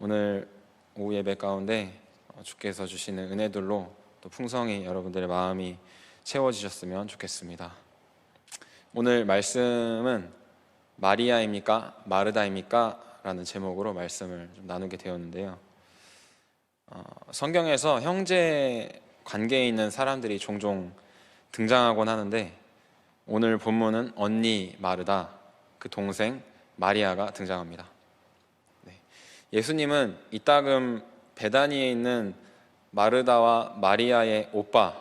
오늘 오후 예배 가운데 주께서 주시는 은혜들로 또 풍성히 여러분들의 마음이 채워지셨으면 좋겠습니다. 오늘 말씀은 마리아입니까? 마르다입니까? 라는 제목으로 말씀을 좀 나누게 되었는데요. 성경에서 형제 관계에 있는 사람들이 종종 등장하곤 하는데 오늘 본문은 언니 마르다, 그 동생 마리아가 등장합니다. 예수님은 이따금 베다니에 있는 마르다와 마리아의 오빠,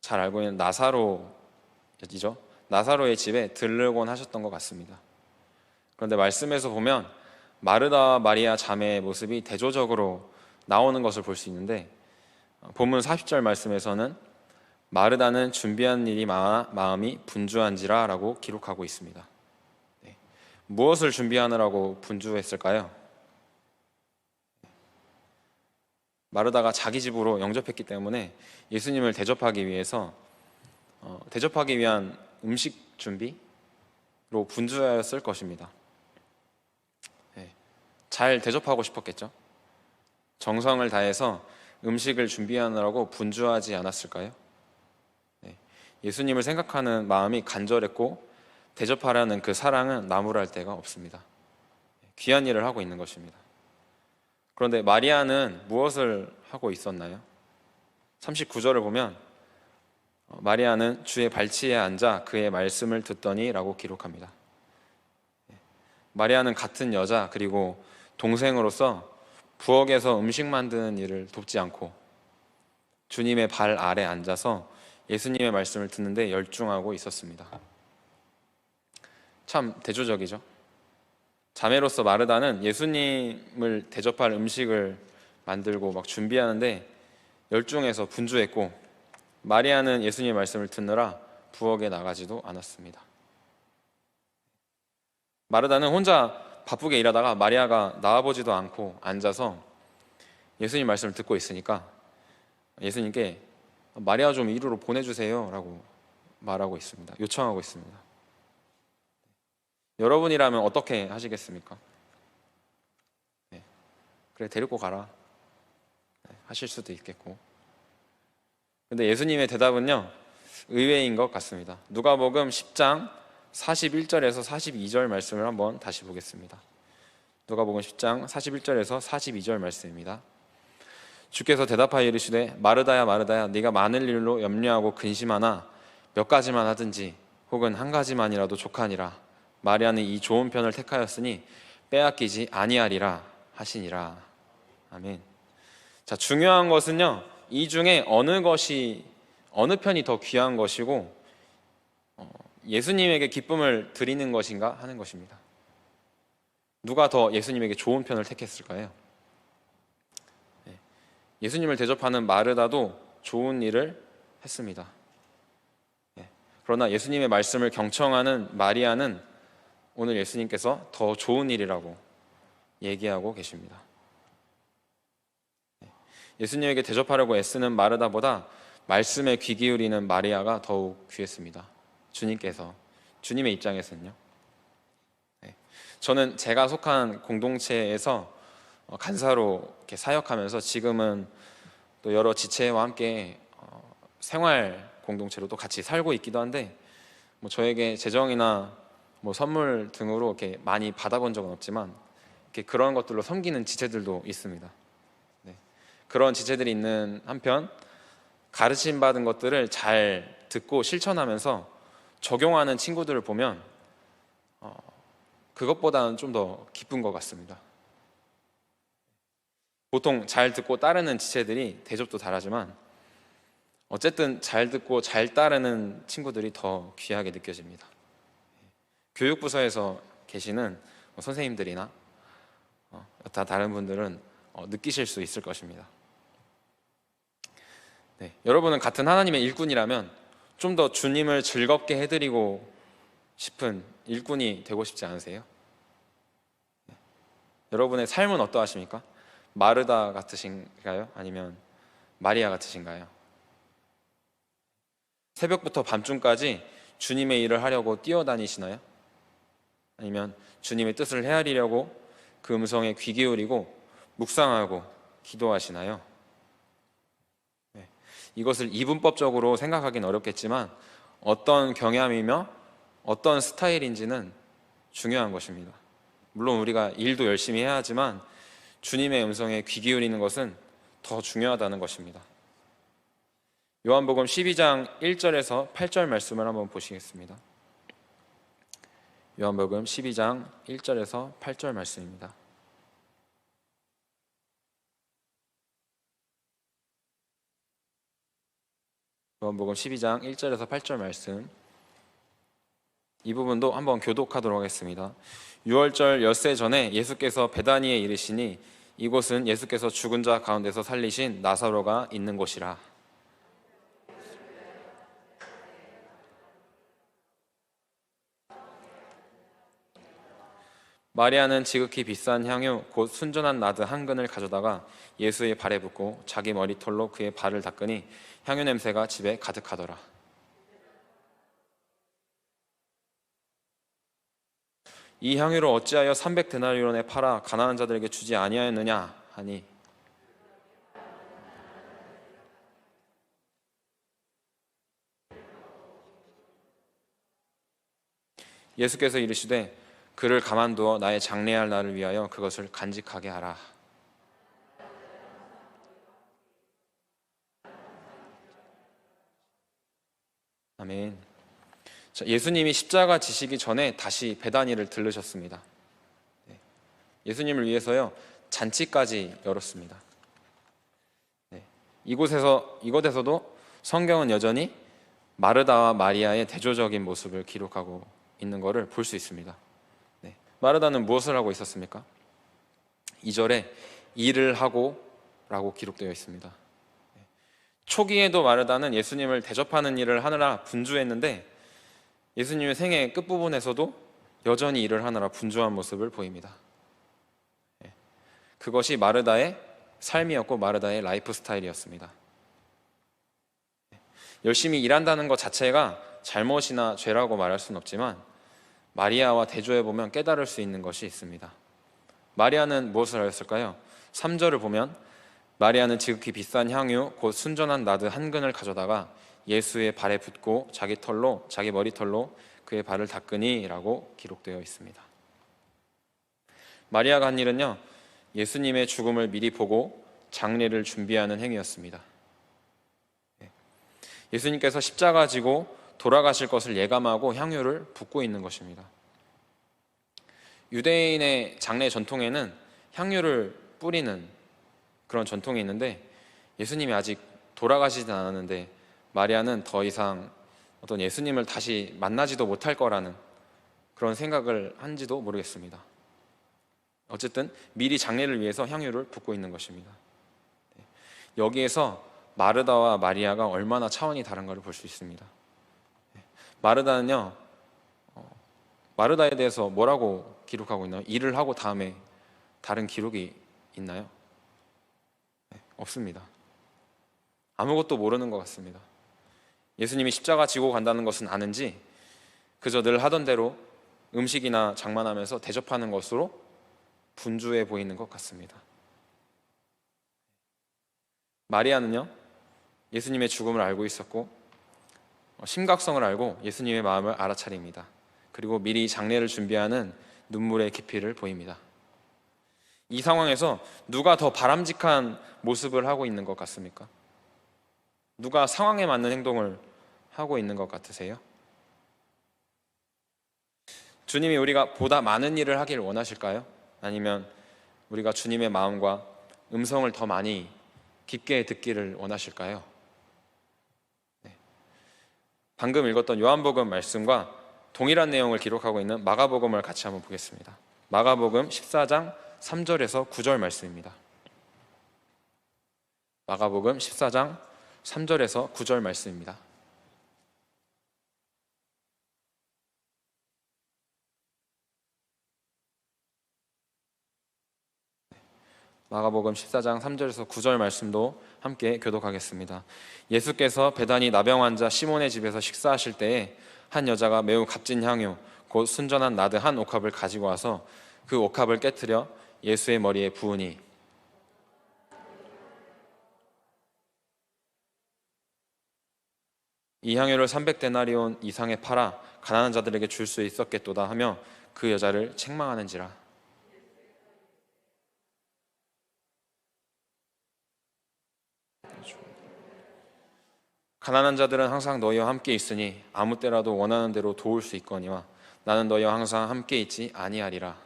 잘 알고 있는 나사로이죠. 나사로의 집에 들르곤 하셨던 것 같습니다. 그런데 말씀에서 보면 마르다와 마리아 자매의 모습이 대조적으로 나오는 것을 볼 수 있는데 본문 40절 말씀에서는 마르다는 준비한 일이 많아 마음이 분주한지라 라고 기록하고 있습니다. 무엇을 준비하느라고 분주했을까요? 마르다가 자기 집으로 영접했기 때문에 예수님을 대접하기 위해서 대접하기 위한 음식 준비로 분주하였을 것입니다. 잘 대접하고 싶었겠죠? 정성을 다해서 음식을 준비하느라고 분주하지 않았을까요? 예수님을 생각하는 마음이 간절했고 대접하라는 그 사랑은 나무랄 데가 없습니다. 귀한 일을 하고 있는 것입니다. 그런데 마리아는 무엇을 하고 있었나요? 39절을 보면 마리아는 주의 발치에 앉아 그의 말씀을 듣더니 라고 기록합니다. 마리아는 같은 여자 그리고 동생으로서 부엌에서 음식 만드는 일을 돕지 않고 주님의 발 아래 앉아서 예수님의 말씀을 듣는데 열중하고 있었습니다. 참 대조적이죠. 자매로서 마르다는 예수님을 대접할 음식을 만들고 막 준비하는데 열중해서 분주했고 마리아는 예수님의 말씀을 듣느라 부엌에 나가지도 않았습니다. 마르다는 혼자 바쁘게 일하다가 마리아가 나와보지도 않고 앉아서 예수님 말씀을 듣고 있으니까 예수님께 마리아 좀 이리로 보내주세요 라고 말하고 있습니다. 요청하고 있습니다. 여러분이라면 어떻게 하시겠습니까? 그래 데리고 가라 하실 수도 있겠고, 근데 예수님의 대답은요 의외인 것 같습니다. 누가복음 10장 41절에서 42절 말씀을 한번 다시 보겠습니다. 누가복음 10장 41절에서 42절 말씀입니다. 주께서 대답하여 이르시되 마르다야 마르다야 네가 많은 일로 염려하고 근심하나 몇 가지만 하든지 혹은 한 가지만이라도 족하니라. 마리아는 이 좋은 편을 택하였으니 빼앗기지 아니하리라 하시니라. 아멘. 자, 중요한 것은요 이 중에 어느 편이 더 귀한 것이고 예수님에게 기쁨을 드리는 것인가 하는 것입니다. 누가 더 예수님에게 좋은 편을 택했을까요? 예수님을 대접하는 마르다도 좋은 일을 했습니다. 그러나 예수님의 말씀을 경청하는 마리아는 오늘 예수님께서 더 좋은 일이라고 얘기하고 계십니다. 예수님에게 대접하려고 애쓰는 마르다보다 말씀에 귀 기울이는 마리아가 더욱 귀했습니다. 주님의 입장에서는요. 저는 제가 속한 공동체에서 간사로 이렇게 사역하면서 지금은 또 여러 지체와 함께 생활 공동체로 또 같이 살고 있기도 한데 저에게 재정이나 선물 등으로 이렇게 많이 받아본 적은 없지만 이렇게 그런 것들로 섬기는 지체들도 있습니다. 그런 지체들이 있는 한편 가르침 받은 것들을 잘 듣고 실천하면서 적용하는 친구들을 보면 그것보다는 좀 더 기쁜 것 같습니다. 보통 잘 듣고 따르는 지체들이 대접도 잘하지만 어쨌든 잘 듣고 잘 따르는 친구들이 더 귀하게 느껴집니다. 교육부서에서 계시는 선생님들이나 다른 분들은 느끼실 수 있을 것입니다. 여러분은 같은 하나님의 일꾼이라면 좀 더 주님을 즐겁게 해드리고 싶은 일꾼이 되고 싶지 않으세요? 여러분의 삶은 어떠하십니까? 마르다 같으신가요? 아니면 마리아 같으신가요? 새벽부터 밤중까지 주님의 일을 하려고 뛰어다니시나요? 아니면 주님의 뜻을 헤아리려고 그 음성에 귀 기울이고 묵상하고 기도하시나요? 네. 이것을 이분법적으로 생각하기는 어렵겠지만 어떤 경향이며 어떤 스타일인지는 중요한 것입니다. 물론 우리가 일도 열심히 해야 하지만 주님의 음성에 귀 기울이는 것은 더 중요하다는 것입니다. 요한복음 12장 1절에서 8절 말씀을 한번 보시겠습니다. 요한복음 12장 1절에서 8절 말씀입니다. 요한복음 12장 1절에서 8절 말씀, 이 부분도 한번 교독하도록 하겠습니다. 6월절 엿새 전에 예수께서 베다니에 이르시니 이곳은 예수께서 죽은 자 가운데서 살리신 나사로가 있는 곳이라. 마리아는 지극히 비싼 향유 곧 순전한 나드 한 근을 가져다가 예수의 발에 붓고 자기 머리털로 그의 발을 닦으니 향유 냄새가 집에 가득하더라. 이 향유를 어찌하여 300데나리온에 팔아 가난한 자들에게 주지 아니하였느냐 하니, 예수께서 이르시되 그를 가만두어 나의 장례할 날을 위하여 그것을 간직하게 하라. 아멘. 자, 예수님이 십자가 지시기 전에 다시 베다니를 들르셨습니다. 네. 예수님을 위해서요 잔치까지 열었습니다. 네. 이곳에서도 성경은 여전히 마르다와 마리아의 대조적인 모습을 기록하고 있는 것을 볼 수 있습니다. 네. 마르다는 무엇을 하고 있었습니까? 2절에 일을 하고 라고 기록되어 있습니다. 네. 초기에도 마르다는 예수님을 대접하는 일을 하느라 분주했는데 예수님의 생애 끝부분에서도 여전히 일을 하느라 분주한 모습을 보입니다. 네. 그것이 마르다의 삶이었고 마르다의 라이프 스타일이었습니다. 네. 열심히 일한다는 것 자체가 잘못이나 죄라고 말할 수는 없지만 마리아와 대조해보면 깨달을 수 있는 것이 있습니다. 마리아는 무엇을 하였을까요? 3절을 보면 마리아는 지극히 비싼 향유 곧 순전한 나드 한 근을 가져다가 예수의 발에 붓고 자기 머리털로 그의 발을 닦으니 라고 기록되어 있습니다. 마리아가 한 일은요 예수님의 죽음을 미리 보고 장례를 준비하는 행위였습니다. 예수님께서 십자가 지고 돌아가실 것을 예감하고 향유를 붓고 있는 것입니다. 유대인의 장례 전통에는 향유를 뿌리는 그런 전통이 있는데 예수님이 아직 돌아가시진 않았는데 마리아는 더 이상 어떤 예수님을 다시 만나지도 못할 거라는 그런 생각을 한지도 모르겠습니다. 어쨌든 미리 장례를 위해서 향유를 붓고 있는 것입니다. 여기에서 마르다와 마리아가 얼마나 차원이 다른가를 볼 수 있습니다. 마르다는요 마르다에 대해서 뭐라고 기록하고 있나요? 일을 하고 다음에 다른 기록이 있나요? 네, 없습니다. 아무것도 모르는 것 같습니다. 예수님이 십자가 지고 간다는 것은 아는지 그저 늘 하던 대로 음식이나 장만하면서 대접하는 것으로 분주해 보이는 것 같습니다. 마리아는요 예수님의 죽음을 알고 있었고 심각성을 알고 예수님의 마음을 알아차립니다. 그리고 미리 장례를 준비하는 눈물의 깊이를 보입니다. 이 상황에서 누가 더 바람직한 모습을 하고 있는 것 같습니까? 누가 상황에 맞는 행동을 하고 있는 것 같으세요? 주님이 우리가 보다 많은 일을 하길 원하실까요? 아니면 우리가 주님의 마음과 음성을 더 많이 깊게 듣기를 원하실까요? 방금 읽었던 요한복음 말씀과 동일한 내용을 기록하고 있는 마가복음을 같이 한번 보겠습니다. 마가복음 14장 3절에서 9절 말씀입니다. 마가복음 14장 3절에서 9절 말씀입니다. 마가복음 14장 3절에서 9절 말씀도 함께 교독하겠습니다. 예수께서 베다니 나병 환자 시몬의 집에서 식사하실 때에 한 여자가 매우 값진 향유 곧 순전한 나드 한 옥합을 가지고 와서 그 옥합을 깨트려 예수의 머리에 부으니 이 향유를 300데나리온 이상에 팔아 가난한 자들에게 줄 수 있었겠도다 하며 그 여자를 책망하는지라. 가난한 자들은 항상 너희와 함께 있으니 아무 때라도 원하는 대로 도울 수 있거니와 나는 너희와 항상 함께 있지 아니하리라.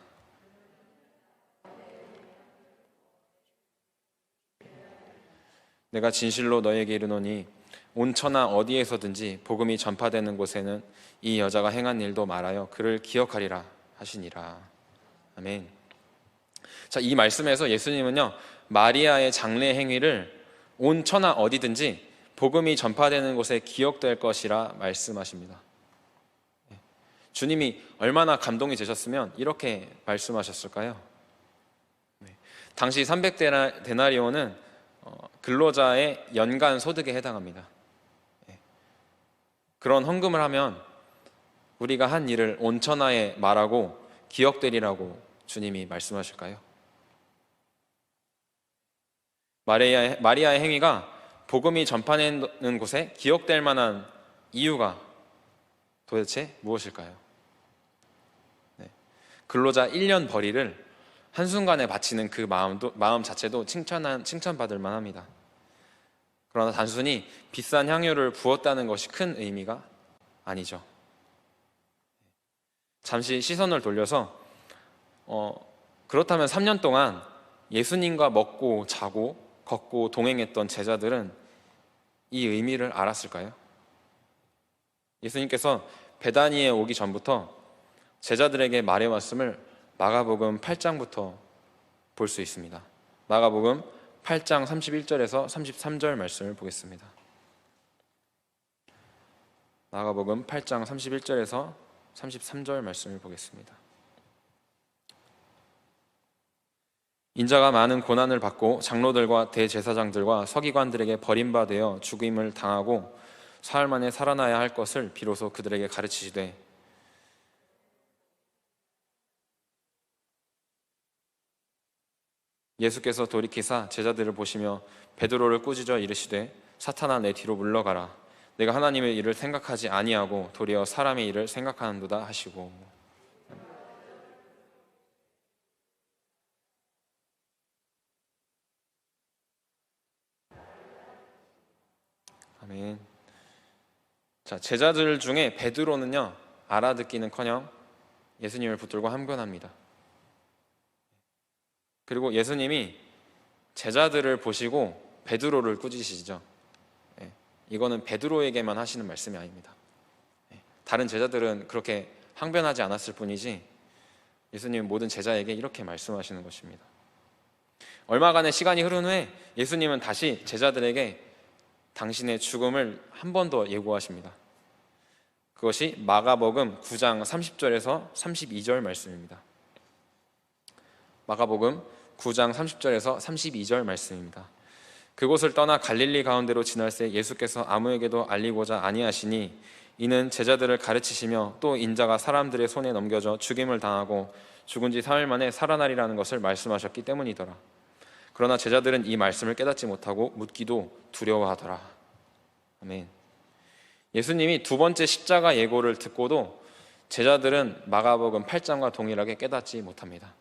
내가 진실로 너희에게 이르노니 온 천하 어디에서든지 복음이 전파되는 곳에는 이 여자가 행한 일도 말하여 그를 기억하리라 하시니라. 아멘. 자, 이 말씀에서 예수님은요, 마리아의 장래 행위를 온 천하 어디든지 복음이 전파되는 곳에 기억될 것이라 말씀하십니다. 주님이 얼마나 감동이 되셨으면 이렇게 말씀하셨을까요? 당시 300데나리온은 근로자의 연간 소득에 해당합니다. 그런 헌금을 하면 우리가 한 일을 온 천하에 말하고 기억되리라고 주님이 말씀하실까요? 마리아의 행위가 복음이 전파되는 곳에 기억될 만한 이유가 도대체 무엇일까요? 근로자 1년 벌이를 한순간에 바치는 그 마음 자체도 칭찬받을 만합니다. 그러나 단순히 비싼 향유를 부었다는 것이 큰 의미가 아니죠. 잠시 시선을 돌려서 그렇다면 3년 동안 예수님과 먹고 자고 걷고 동행했던 제자들은 이 의미를 알았을까요? 예수님께서 베다니에 오기 전부터 제자들에게 말해왔음을 마가복음 8장부터 볼 수 있습니다. 마가복음 8장 31절에서 33절 말씀을 보겠습니다. 마가복음 8장 31절에서 33절 말씀을 보겠습니다. 인자가 많은 고난을 받고 장로들과 대제사장들과 서기관들에게 버림받아 죽임을 당하고 사흘 만에 살아나야 할 것을 비로소 그들에게 가르치시되 예수께서 돌이키사 제자들을 보시며 베드로를 꾸짖어 이르시되 사탄아 내 뒤로 물러가라. 내가 하나님의 일을 생각하지 아니하고 도리어 사람의 일을 생각하는도다 하시고. 아멘. 자, 제자들 중에 베드로는요, 알아듣기는커녕 예수님을 붙들고 함권합니다. 그리고 예수님이 제자들을 보시고 베드로를 꾸짖으시죠. 이거는 베드로에게만 하시는 말씀이 아닙니다. 다른 제자들은 그렇게 항변하지 않았을 뿐이지 예수님은 모든 제자에게 이렇게 말씀하시는 것입니다. 얼마간의 시간이 흐른 후에 예수님은 다시 제자들에게 당신의 죽음을 한 번 더 예고하십니다. 그것이 마가복음 9장 30절에서 32절 말씀입니다. 마가복음 9장 30절에서 32절 말씀입니다. 그곳을 떠나 갈릴리 가운데로 지날새 예수께서 아무에게도 알리고자 아니하시니 이는 제자들을 가르치시며 또 인자가 사람들의 손에 넘겨져 죽임을 당하고 죽은 지 사흘 만에 살아나리라는 것을 말씀하셨기 때문이더라. 그러나 제자들은 이 말씀을 깨닫지 못하고 묻기도 두려워하더라. 아멘. 예수님이 두 번째 십자가 예고를 듣고도 제자들은 마가복음 8장과 동일하게 깨닫지 못합니다.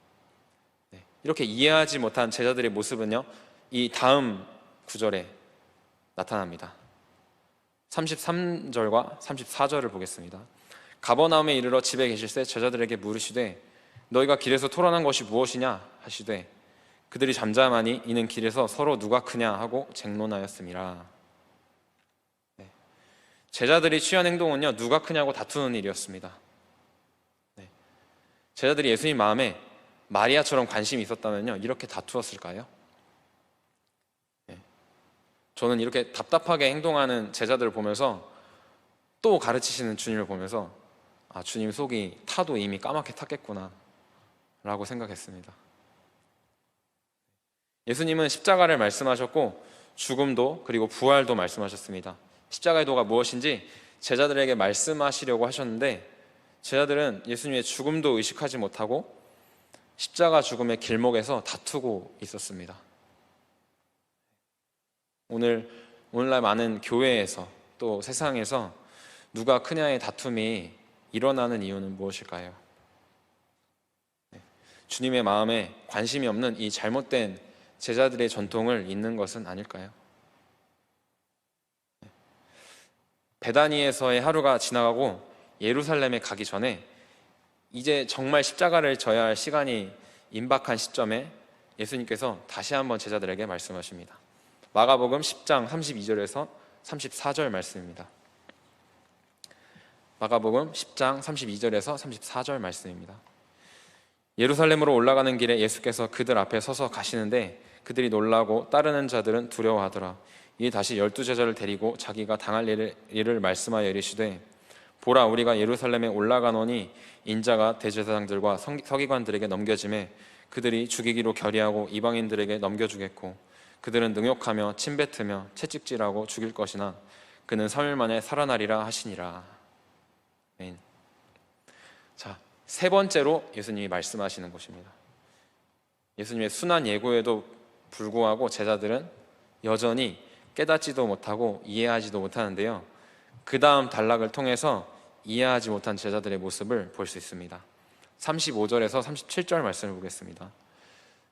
이렇게 이해하지 못한 제자들의 모습은요, 이 다음 구절에 나타납니다. 33절과 34절을 보겠습니다. 가버나움에 이르러 집에 계실새 제자들에게 물으시되 너희가 길에서 토론한 것이 무엇이냐 하시되 그들이 잠잠하니 이는 길에서 서로 누가 크냐 하고 쟁론하였음이라. 제자들이 취한 행동은요, 누가 크냐고 다투는 일이었습니다. 제자들이 예수님 마음에 마리아처럼 관심이 있었다면요, 이렇게 다투었을까요? 저는 이렇게 답답하게 행동하는 제자들을 보면서 또 가르치시는 주님을 보면서 아, 주님 속이 타도 이미 까맣게 탔겠구나 라고 생각했습니다. 예수님은 십자가를 말씀하셨고 죽음도 그리고 부활도 말씀하셨습니다. 십자가의 도가 무엇인지 제자들에게 말씀하시려고 하셨는데 제자들은 예수님의 죽음도 의식하지 못하고 십자가 죽음의 길목에서 다투고 있었습니다. 오늘날 많은 교회에서 또 세상에서 누가 크냐의 다툼이 일어나는 이유는 무엇일까요? 주님의 마음에 관심이 없는 이 잘못된 제자들의 전통을 잇는 것은 아닐까요? 베다니에서의 하루가 지나가고 예루살렘에 가기 전에 이제 정말 십자가를 져야 할 시간이 임박한 시점에 예수님께서 다시 한번 제자들에게 말씀하십니다. 마가복음 10장 32절에서 34절 말씀입니다. 마가복음 10장 32절에서 34절 말씀입니다. 예루살렘으로 올라가는 길에 예수께서 그들 앞에 서서 가시는데 그들이 놀라고 따르는 자들은 두려워하더라. 이에 다시 12제자를 데리고 자기가 당할 일을 말씀하여 이르시되 보라, 우리가 예루살렘에 올라가노니 인자가 대제사장들과 서기관들에게 넘겨짐에 그들이 죽이기로 결의하고 이방인들에게 넘겨주겠고 그들은 능욕하며 침뱉으며 채찍질하고 죽일 것이나 그는 3일 만에 살아나리라 하시니라. 아멘. 자, 세 번째로 예수님이 말씀하시는 것입니다. 예수님의 순한 예고에도 불구하고 제자들은 여전히 깨닫지도 못하고 이해하지도 못하는데요, 그 다음 단락을 통해서 이해하지 못한 제자들의 모습을 볼 수 있습니다. 35절에서 37절 말씀을 보겠습니다.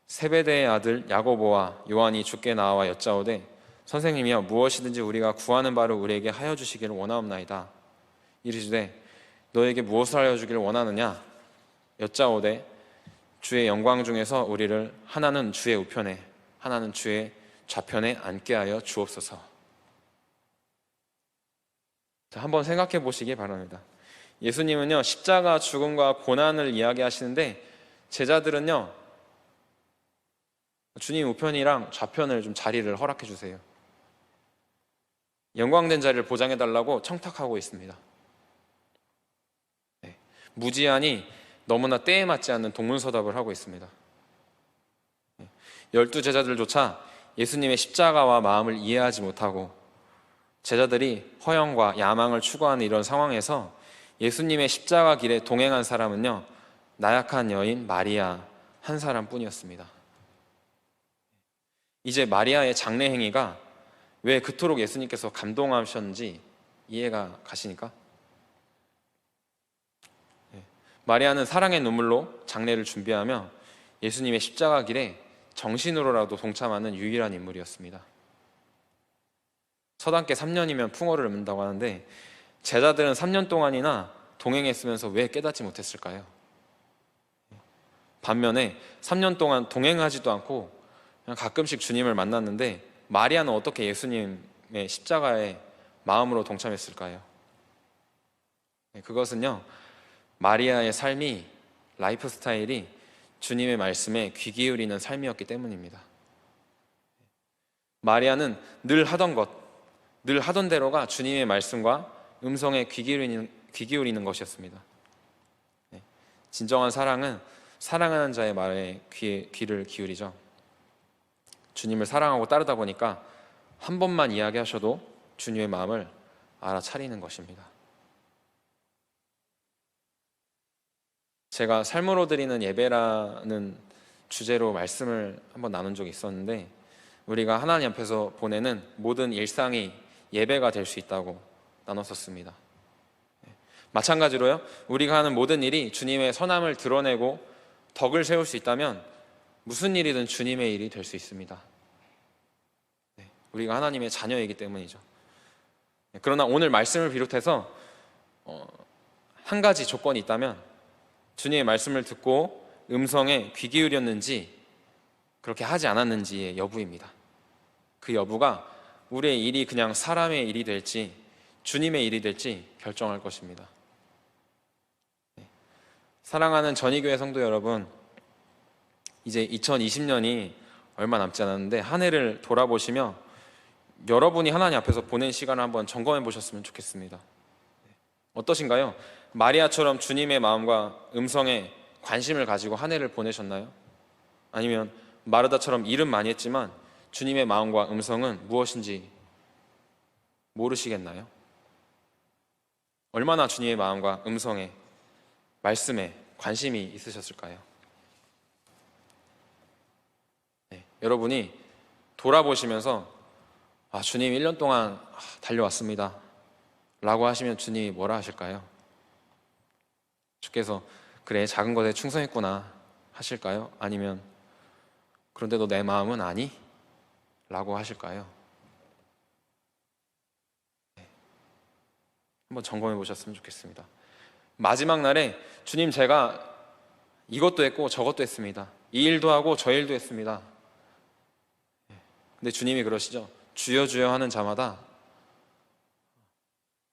세베대의 아들 야고보와 요한이 주께 나와 여짜오되 선생님이여, 무엇이든지 우리가 구하는 바를 우리에게 하여 주시기를 원하옵나이다. 이르시되 너에게 무엇을 하여 주기를 원하느냐? 여짜오되 주의 영광 중에서 우리를 하나는 주의 우편에 하나는 주의 좌편에 앉게 하여 주옵소서. 자, 한번 생각해 보시기 바랍니다. 예수님은요, 십자가 죽음과 고난을 이야기하시는데 제자들은요, 주님 우편이랑 좌편을 좀 자리를 허락해 주세요, 영광된 자리를 보장해 달라고 청탁하고 있습니다. 네, 무지한이 너무나 때에 맞지 않는 동문서답을 하고 있습니다. 12제자들조차 예수님의 십자가와 마음을 이해하지 못하고 제자들이 허영과 야망을 추구하는 이런 상황에서 예수님의 십자가 길에 동행한 사람은요, 나약한 여인 마리아 한 사람뿐이었습니다. 이제 마리아의 장례 행위가 왜 그토록 예수님께서 감동하셨는지 이해가 가시니까? 마리아는 사랑의 눈물로 장례를 준비하며 예수님의 십자가 길에 정신으로라도 동참하는 유일한 인물이었습니다. 서당계 3년이면 풍어를 읊는다고 하는데 제자들은 3년 동안이나 동행했으면서 왜 깨닫지 못했을까요? 반면에 3년 동안 동행하지도 않고 그냥 가끔씩 주님을 만났는데 마리아는 어떻게 예수님의 십자가에 마음으로 동참했을까요? 그것은요, 마리아의 삶이, 라이프 스타일이 주님의 말씀에 귀 기울이는 삶이었기 때문입니다. 마리아는 늘 하던 것, 늘 하던 대로가 주님의 말씀과 음성에 귀 기울이는 것이었습니다. 진정한 사랑은 사랑하는 자의 말에 귀를 기울이죠. 주님을 사랑하고 따르다 보니까 한 번만 이야기하셔도 주님의 마음을 알아차리는 것입니다. 제가 삶으로 드리는 예배라는 주제로 말씀을 한번 나눈 적이 있었는데, 우리가 하나님 앞에서 보내는 모든 일상이 예배가 될 수 있다고 나눴었습니다. 마찬가지로요, 우리가 하는 모든 일이 주님의 선함을 드러내고 덕을 세울 수 있다면 무슨 일이든 주님의 일이 될 수 있습니다. 우리가 하나님의 자녀이기 때문이죠. 그러나 오늘 말씀을 비롯해서 한 가지 조건이 있다면 주님의 말씀을 듣고 음성에 귀 기울였는지 그렇게 하지 않았는지의 여부입니다. 그 여부가 우리의 일이 그냥 사람의 일이 될지 주님의 일이 될지 결정할 것입니다. 사랑하는 전이교회 성도 여러분, 이제 2020년이 얼마 남지 않았는데 한 해를 돌아보시며 여러분이 하나님 앞에서 보낸 시간을 한번 점검해 보셨으면 좋겠습니다. 어떠신가요? 마리아처럼 주님의 마음과 음성에 관심을 가지고 한 해를 보내셨나요? 아니면 마르다처럼 일은 많이 했지만 주님의 마음과 음성은 무엇인지 모르시겠나요? 얼마나 주님의 마음과 음성에, 말씀에 관심이 있으셨을까요? 여러분이 돌아보시면서 주님 1년 동안 달려왔습니다 라고 하시면 주님이 뭐라 하실까요? 주께서 그래 작은 것에 충성했구나 하실까요? 아니면 그런데도 내 마음은 아니? 라고 하실까요? 한번 점검해 보셨으면 좋겠습니다. 마지막 날에 주님 제가 이것도 했고 저것도 했습니다. 이 일도 하고 저 일도 했습니다. 근데 주님이 그러시죠. 주여 주여 하는 자마다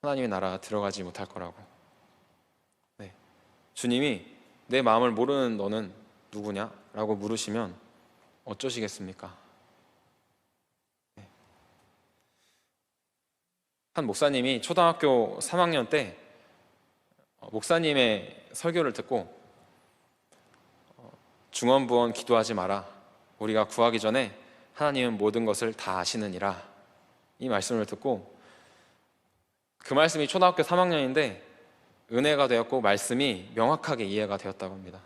하나님의 나라 들어가지 못할 거라고. 네. 주님이 내 마음을 모르는 너는 누구냐? 라고 물으시면 어쩌시겠습니까? 네. 한 목사님이 초등학교 3학년 때 목사님의 설교를 듣고 중언부언 기도하지 마라. 우리가 구하기 전에 하나님은 모든 것을 다 아시느니라. 이 말씀을 듣고 그 말씀이 초등학교 3학년인데 은혜가 되었고 말씀이 명확하게 이해가 되었다고 합니다.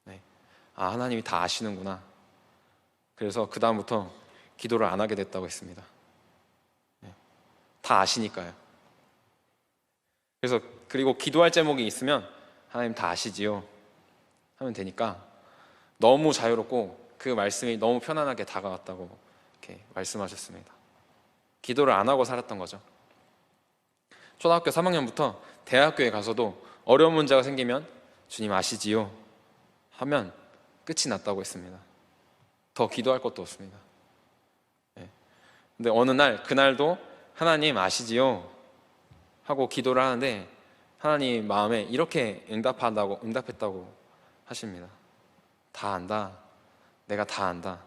네. 하나님이 다 아시는구나. 그래서 그 다음부터 기도를 안 하게 됐다고 했습니다. 네. 다 아시니까요. 그래서 그리고 기도할 제목이 있으면 하나님 다 아시지요 하면 되니까 너무 자유롭고 그 말씀이 너무 편안하게 다가왔다고 이렇게 말씀하셨습니다. 기도를 안 하고 살았던 거죠. 초등학교 3학년부터 대학교에 가서도 어려운 문제가 생기면 주님 아시지요 하면 끝이 났다고 했습니다. 더 기도할 것도 없습니다. 네. 근데 어느 날 그날도 하나님 아시지요 하고 기도를 하는데 하나님 마음에 이렇게 응답했다고 하십니다. 다 안다. 내가 다 안다.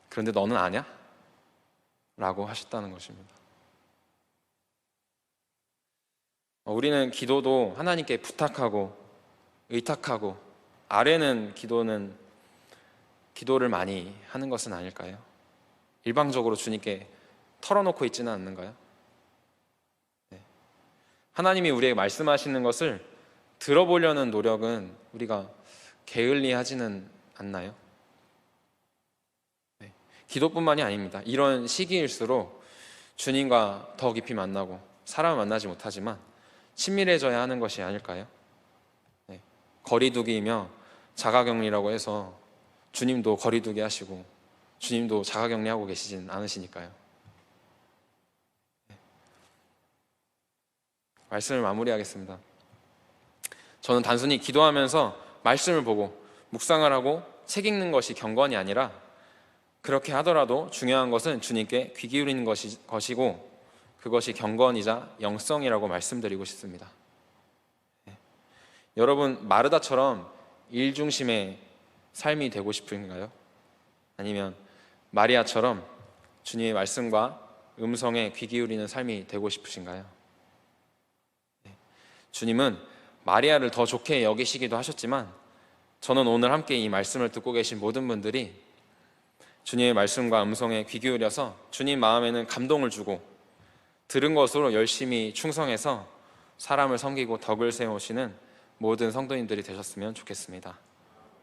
그런데 너는 아냐? 라고 하셨다는 것입니다. 우리는 기도도 하나님께 부탁하고 의탁하고 아뢰는 기도를 많이 하는 것은 아닐까요? 일방적으로 주님께 털어놓고 있지는 않는가요? 네. 하나님이 우리에게 말씀하시는 것을 들어보려는 노력은 우리가 게을리 하지는 않나요? 네. 기도뿐만이 아닙니다. 이런 시기일수록 주님과 더 깊이 만나고 사람을 만나지 못하지만 친밀해져야 하는 것이 아닐까요? 네. 거리두기이며 자가격리라고 해서 주님도 거리두기 하시고 주님도 자가격리하고 계시진 않으시니까요. 네. 말씀을 마무리하겠습니다. 저는 단순히 기도하면서 말씀을 보고 묵상을 하고 책 읽는 것이 경건이 아니라 그렇게 하더라도 중요한 것은 주님께 귀 기울이는 것이고 그것이 경건이자 영성이라고 말씀드리고 싶습니다. 네. 여러분 마르다처럼 일 중심의 삶이 되고 싶은가요? 아니면 마리아처럼 주님의 말씀과 음성에 귀 기울이는 삶이 되고 싶으신가요? 네. 주님은 마리아를 더 좋게 여기시기도 하셨지만 저는 오늘 함께 이 말씀을 듣고 계신 모든 분들이 주님의 말씀과 음성에 귀 기울여서 주님 마음에는 감동을 주고 들은 것으로 열심히 충성해서 사람을 섬기고 덕을 세우시는 모든 성도님들이 되셨으면 좋겠습니다.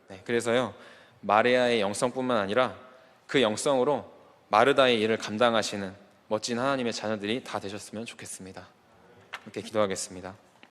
네, 그래서요 마리아의 영성뿐만 아니라 그 영성으로 마르다의 일을 감당하시는 멋진 하나님의 자녀들이 다 되셨으면 좋겠습니다. 이렇게 기도하겠습니다.